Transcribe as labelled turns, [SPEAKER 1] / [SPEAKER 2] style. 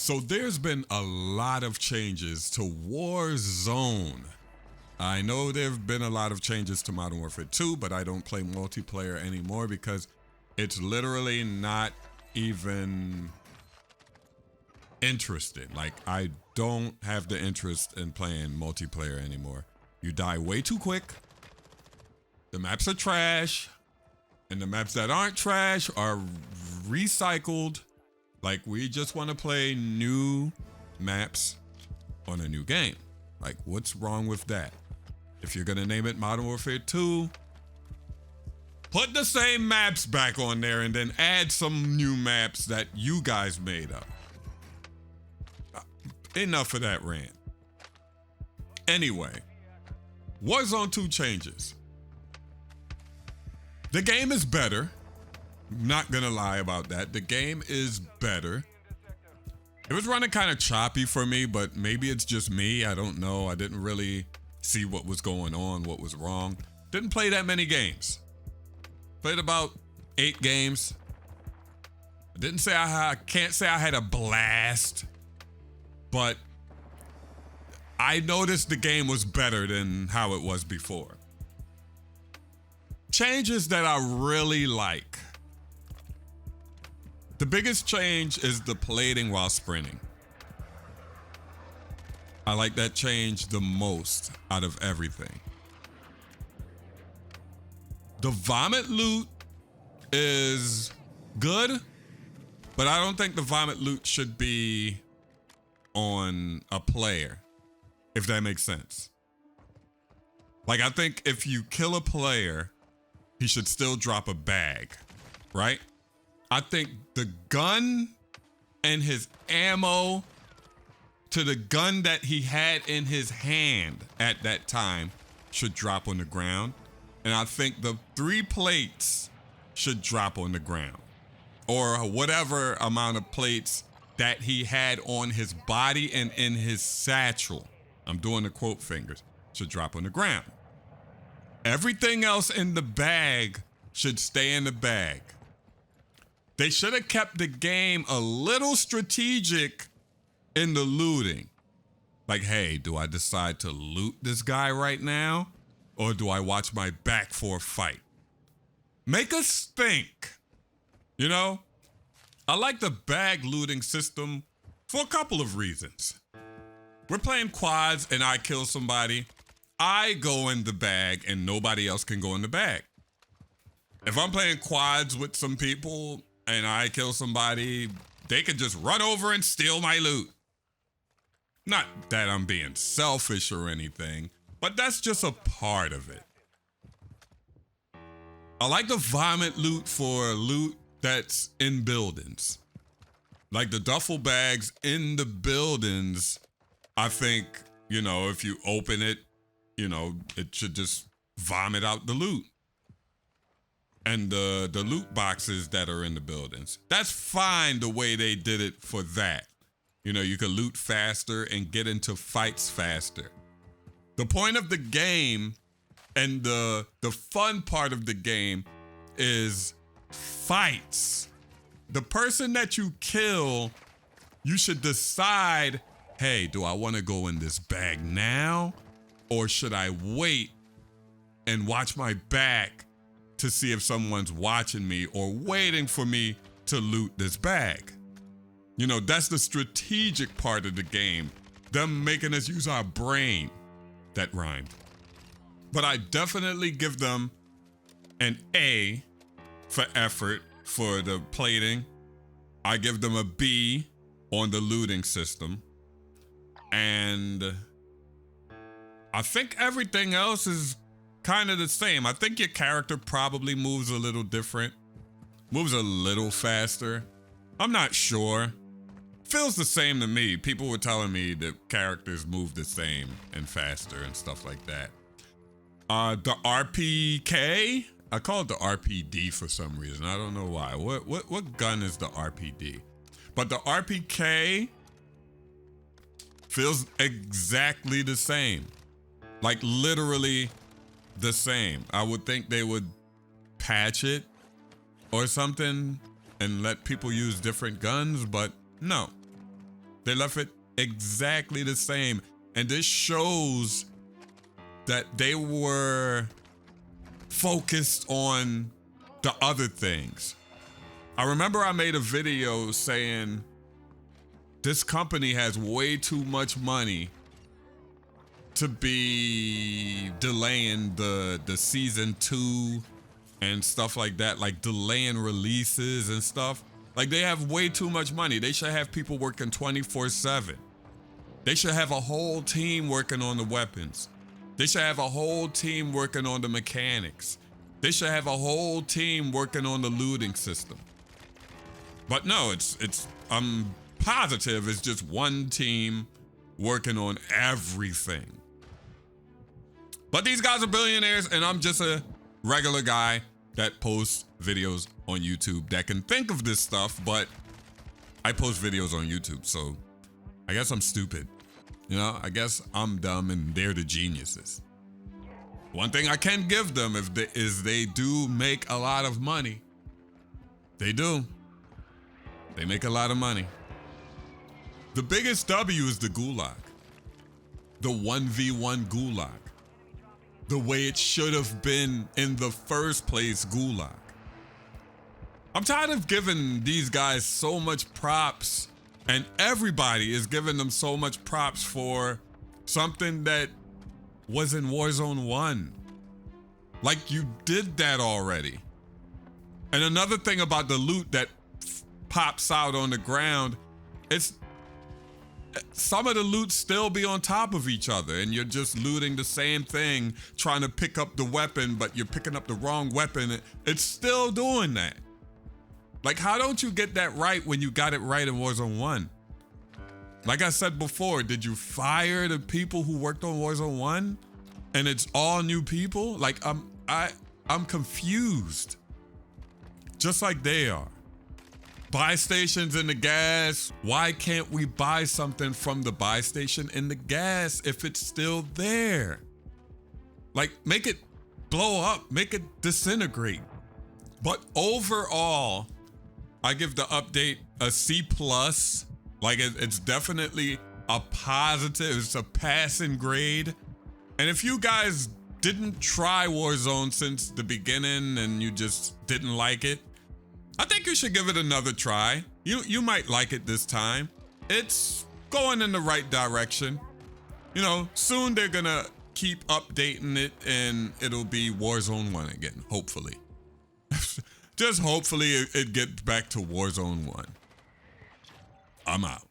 [SPEAKER 1] So there's been a lot of changes to Warzone. I know there have been a lot of changes to Modern Warfare 2, but I don't play multiplayer anymore because it's literally not even interesting. Like, I don't have the interest in playing multiplayer anymore. You die way too quick. The maps are trash. And the maps that aren't trash are recycled. Like, we just want to play new maps on a new game. Like, what's wrong with that? If you're going to name it Modern Warfare 2, put the same maps back on there and then add some new maps that you guys made up. Enough of that rant. Anyway, Warzone 2 changes. The game is better. Not gonna lie about that. The game is better. It was running kind of choppy for me, but maybe it's just me. I don't know. I didn't really see what was going on, what was wrong. Didn't play that many games. Played about 8 games. I can't say I had a blast, but I noticed the game was better than how it was before. Changes that I really like. The biggest change is the plating while sprinting. I like that change the most out of everything. The vomit loot is good, but I don't think the vomit loot should be on a player, if that makes sense. Like, I think if you kill a player, he should still drop a bag, right? I think the gun and his ammo to the gun that he had in his hand at that time should drop on the ground. And I think the 3 plates should drop on the ground, or whatever amount of plates that he had on his body and in his satchel. I'm doing the quote fingers, should drop on the ground. Everything else in the bag should stay in the bag. They should have kept the game a little strategic in the looting. Like, hey, do I decide to loot this guy right now? Or do I watch my back for a fight? Make us think. You know? I like the bag looting system for a couple of reasons. We're playing quads and I kill somebody. I go in the bag and nobody else can go in the bag. If I'm playing quads with some people and I kill somebody, they can just run over and steal my loot. Not that I'm being selfish or anything, but that's just a part of it. I like the vomit loot for loot that's in buildings. Like the duffel bags in the buildings, I think, you know, if you open it, you know, it should just vomit out the loot. And the loot boxes that are in the buildings. That's fine the way they did it for that. You know, you can loot faster and get into fights faster. The point of the game and the fun part of the game is fights. The person that you kill, you should decide, hey, do I want to go in this bag now? Or should I wait and watch my back to see if someone's watching me or waiting for me to loot this bag? You know, that's the strategic part of the game. Them making us use our brain. That rhymed. But I definitely give them an A for effort for the plating. I give them a B on the looting system. And I think everything else is kind of the same. I think your character probably moves a little different, moves a little faster. I'm not sure. Feels the same to me. People were telling me that characters move the same and faster and stuff like that. The RPK, I call it the RPD for some reason. I don't know why. What gun is the RPD? But the RPK feels exactly the same. Like literally the same. I would think they would patch it or something and let people use different guns, but no. They left it exactly the same. And this shows that they were focused on the other things. I remember I made a video saying this company has way too much money to be delaying the season 2 and stuff like that, like delaying releases and stuff. Like, they have way too much money. They should have people working 24/7. They should have a whole team working on the weapons. They should have a whole team working on the mechanics. They should have a whole team working on the looting system. But no, I'm positive it's just one team working on everything. But these guys are billionaires, and I'm just a regular guy that posts videos on YouTube that can think of this stuff, but I post videos on YouTube, so I guess I'm stupid. You know, I guess I'm dumb and they're the geniuses. One thing I can give them is they do make a lot of money. They do. They make a lot of money. The biggest W is the gulag. The 1v1 gulag. The way it should have been in the first place gulag. I'm tired of giving these guys so much props, and everybody is giving them so much props for something that was in Warzone 1. Like, you did that already. And another thing about the loot that pops out on the ground, it's some of the loot still be on top of each other, and you're just looting the same thing, trying to pick up the weapon, but you're picking up the wrong weapon. It's still doing that. Like, how don't you get that right when you got it right in Warzone 1? Like I said before, did you fire the people who worked on Warzone 1? And it's all new people? Like, I'm confused. Just like they are. Buy stations in the gas. Why can't we buy something from the buy station in the gas if it's still there? Like, make it blow up, make it disintegrate. But overall, I give the update a C+. Like, it's definitely a positive, it's a passing grade. And if you guys didn't try Warzone since the beginning and you just didn't like it, I think you should give it another try. You might like it this time. It's going in the right direction. You know, soon they're gonna keep updating it and it'll be Warzone 1 again, hopefully. Just hopefully it gets back to Warzone 1. I'm out.